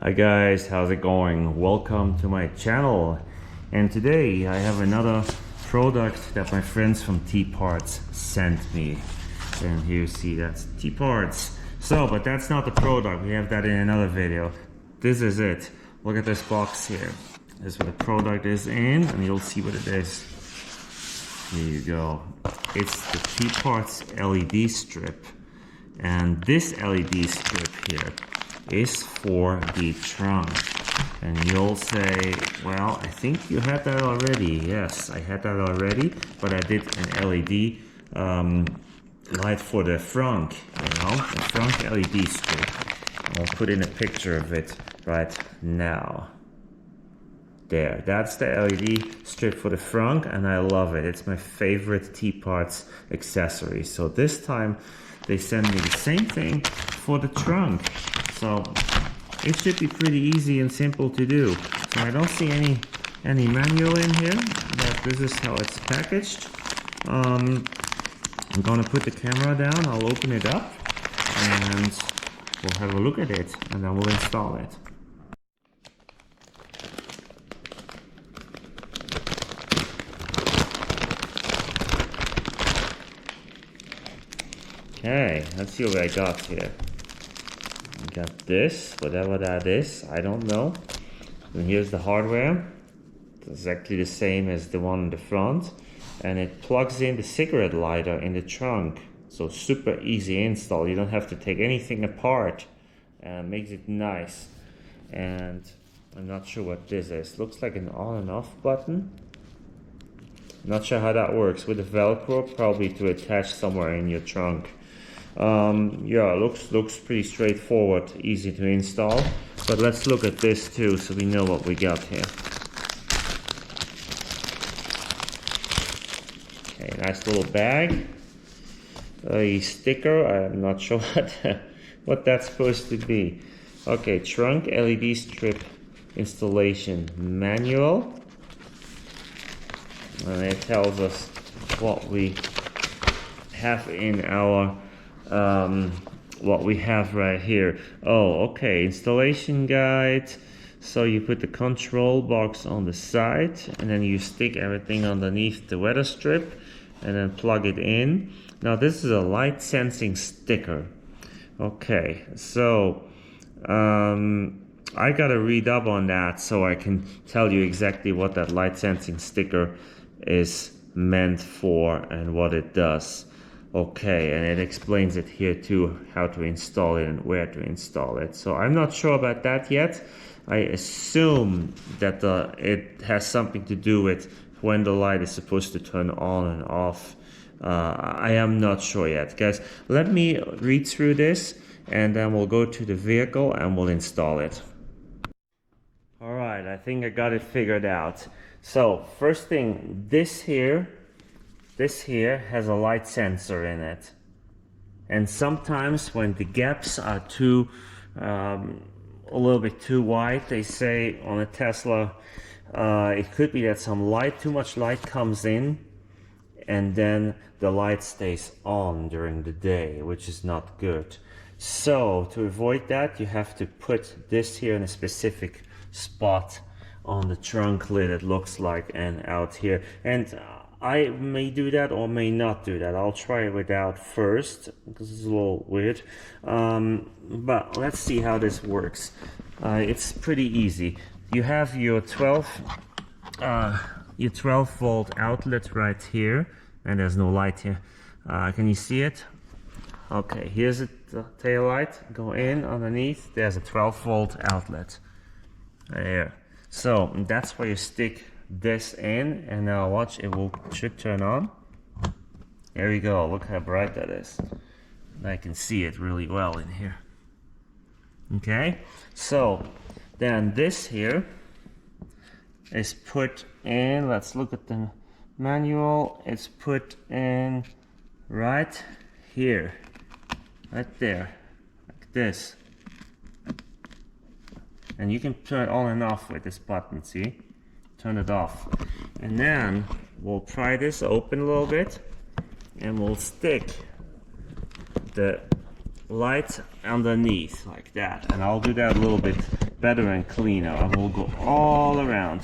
Hi guys, how's it going? Welcome to my channel. And today I have another product that my friends from TPARTS sent me. And here you see that's TPARTS. So, but that's not the product. We have that in another video. This is it. Look at this box here. This is what the product is in, and you'll see what it is. Here you go. It's the TPARTS LED strip. And this LED strip here is for the trunk. And you'll say, well, I think you had that already. Yes, I had that already, but I did an LED light for the front, the front LED strip. I'll put in a picture of it right now. There, that's the LED strip for the front, and I love it. It's my favorite TPARTS accessory. So this time they send me the same thing for the trunk. So it should be pretty easy and simple to do. So I don't see any manual in here, but this is how it's packaged. I'm gonna put the camera down, I'll open it up, and we'll have a look at it, and then we'll install it. Okay, let's see what I got here. I got this, whatever that is, I don't know. And here's the hardware. It's exactly the same as the one in the front. And it plugs in the cigarette lighter in the trunk. So super easy install. You don't have to take anything apart. Makes it nice. And I'm not sure what this is. Looks like an on and off button. Not sure how that works. With a Velcro, probably to attach somewhere in your trunk. Yeah, looks pretty straightforward, easy to install. But let's look at this too, so we know what we got here. Okay, nice little bag. A sticker. I'm not sure what that's supposed to be. Okay, trunk LED strip installation manual. And it tells us what we have in our what we have right here. Oh, okay, installation guide. So you put the control box on the side, and then you stick everything underneath the weather strip, and then plug it in. Now this is a light sensing sticker. Okay, so I gotta read up on that so I can tell you exactly what that light sensing sticker is meant for and what it does. Okay, and it explains it here too, how to install it and where to install it. So I'm not sure about that yet. I assume that it has something to do with when the light is supposed to turn on and off. I am not sure yet. Guys, let me read through this, and then we'll go to the vehicle and we'll install it. All right, I think I got it figured out. So first thing, this here has a light sensor in it. And sometimes when the gaps are too, a little bit too wide, they say on a Tesla, it could be that too much light comes in, and then the light stays on during the day, which is not good. So to avoid that, you have to put this here in a specific spot on the trunk lid, it looks like, and out here. And I may do that or may not do that. I'll try it without first, because it's a little weird. But let's see how this works. It's pretty easy. You have your 12 volt outlet right here, and there's no light here. Can you see it? Okay, here's the tail light. Go in underneath. There's a 12 volt outlet. There. So that's where you stick this in, and now watch, should turn on. There we go. Look how bright that is. I can see it really well in here. Okay, so then this here is put in. Let's look at the manual. It's put in right here, right there, like this. And you can turn it on and off with this button, see? Turn it off. And then we'll pry this open a little bit, and we'll stick the light underneath like that, and I'll do that a little bit better and cleaner. I will go all around.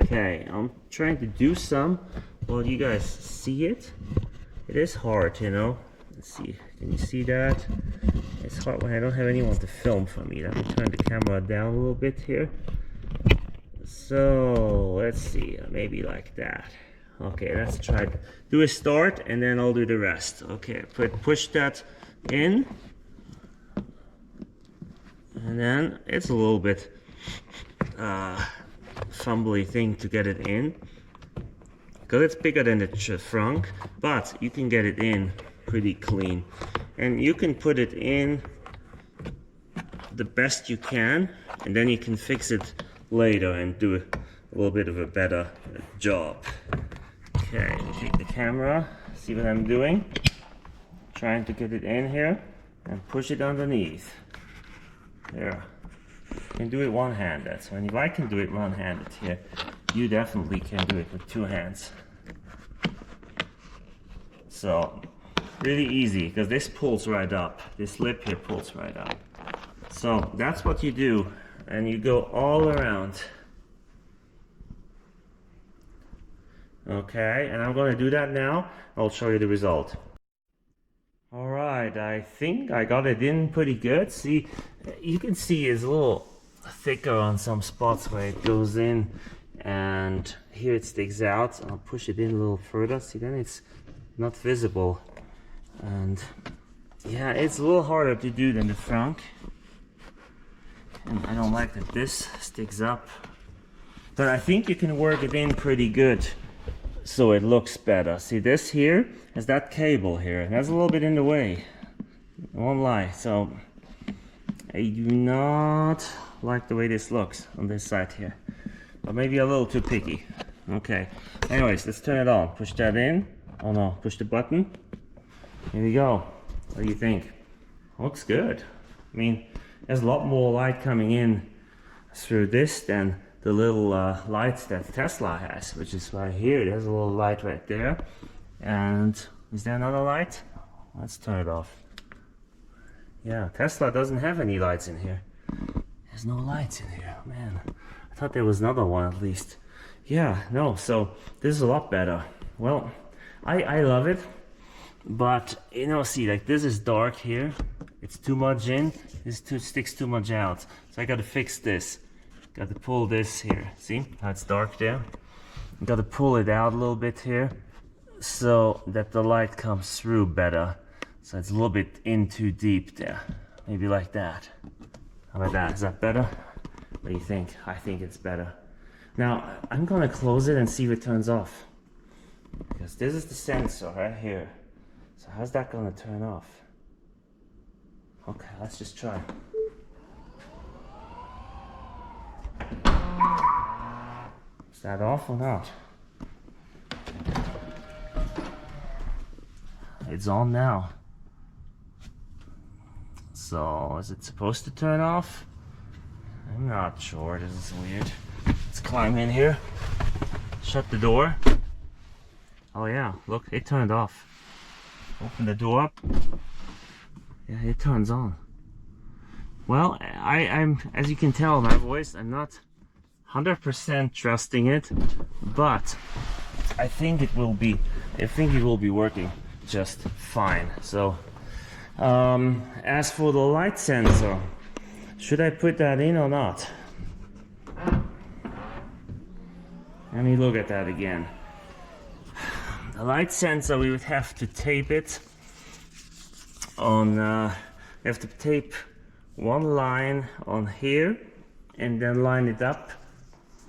Okay, I'm trying to do some. Well, you guys see it? It is hard, you know. Let's see, can you see that? It's hard when I don't have anyone to film for me. Let me turn the camera down a little bit here. So let's see, maybe like that. Okay, let's try to do a start and then I'll do the rest. Okay, push that in, and then it's a little bit fumbly thing to get it in because it's bigger than the trunk, but you can get it in pretty clean, and you can put it in the best you can, and then you can fix it later and do a little bit of a better job. Okay, take the camera, see what I'm doing. Trying to get it in here and push it underneath. There. You can do it one hand. That's when if I can do it one-handed here, you definitely can do it with two hands. So really easy because this pulls right up. This lip here pulls right up. So that's what you do, and you go all around. Okay, and I'm going to do that now. I'll show you the result. All right, I think I got it in pretty good. See, you can see it's a little thicker on some spots where it goes in, and here it sticks out. I'll push it in a little further. See, then it's not visible, and yeah, it's a little harder to do than the front. And I don't like that this sticks up, but I think you can work it in pretty good so it looks better. See, this here has that cable here, and that's a little bit in the way, I won't lie. So I do not like the way this looks on this side here, but maybe a little too picky. Okay, anyways, let's turn it on. Push that in. Oh no, push the button. Here we go. What do you think? Looks good. I mean, there's a lot more light coming in through this than the little lights that Tesla has, which is right here. There's a little light right there. And is there another light? Let's turn it off. Yeah, Tesla doesn't have any lights in here. There's no lights in here, man. I thought there was another one at least. Yeah, no, so this is a lot better. Well, I love it, but you know, see, like this is dark here. It's too much in, sticks too much out. So I gotta fix this. Got to pull this here. See how it's dark there? Got to pull it out a little bit here so that the light comes through better. So it's a little bit in too deep there. Maybe like that. How about that? Is that better? What do you think? I think it's better. Now I'm gonna close it and see if it turns off, because this is the sensor right here. So how's that gonna turn off? Okay, let's just try. Is that off or not? It's on now. So is it supposed to turn off? I'm not sure. This is weird. Let's climb in here. Shut the door. Oh yeah, look, it turned off. Open the door up. Yeah, it turns on. Well, I'm, as you can tell, my voice, I'm not 100% trusting it, but I think it will be working just fine. So as for the light sensor, should I put that in or not? Let me look at that again. The light sensor, we would have to tape it on, we have to tape one line on here and then line it up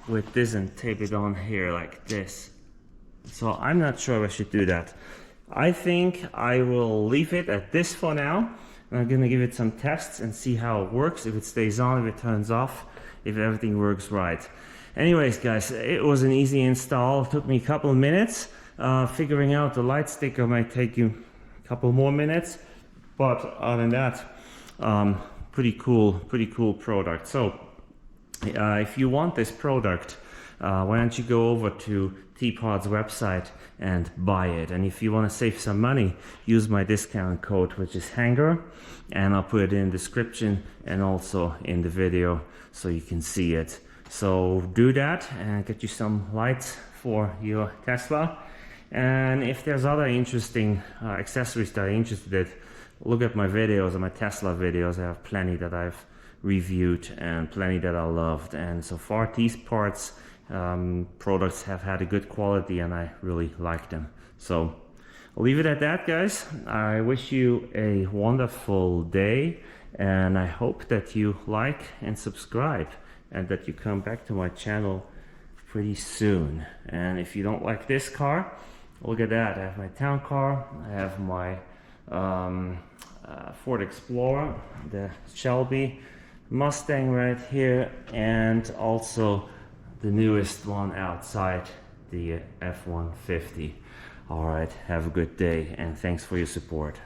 with this and tape it on here like this. So I'm not sure I should do that. I think I will leave it at this for now. I'm gonna give it some tests and see how it works, if it stays on, if it turns off, if everything works right. Anyways guys, it was an easy install. It took me a couple of minutes. Figuring out the light sticker might take you a couple more minutes, but other than that, pretty cool product. So if you want this product, why don't you go over to TPARTS website and buy it. And if you want to save some money, use my discount code, which is HANGER, and I'll put it in the description and also in the video so you can see it. So do that and get you some lights for your Tesla. And if there's other interesting accessories that are interested in, look at my videos, my Tesla videos. I have plenty that I've reviewed and plenty that I loved. And so far these parts products have had a good quality and I really like them. So I'll leave it at that, guys. I wish you a wonderful day and I hope that you like and subscribe and that you come back to my channel pretty soon. And if you don't like this car, look at that. I have my town car, I have my Ford Explorer, the Shelby, Mustang right here, and also the newest one outside, the F-150. All right, have a good day and thanks for your support.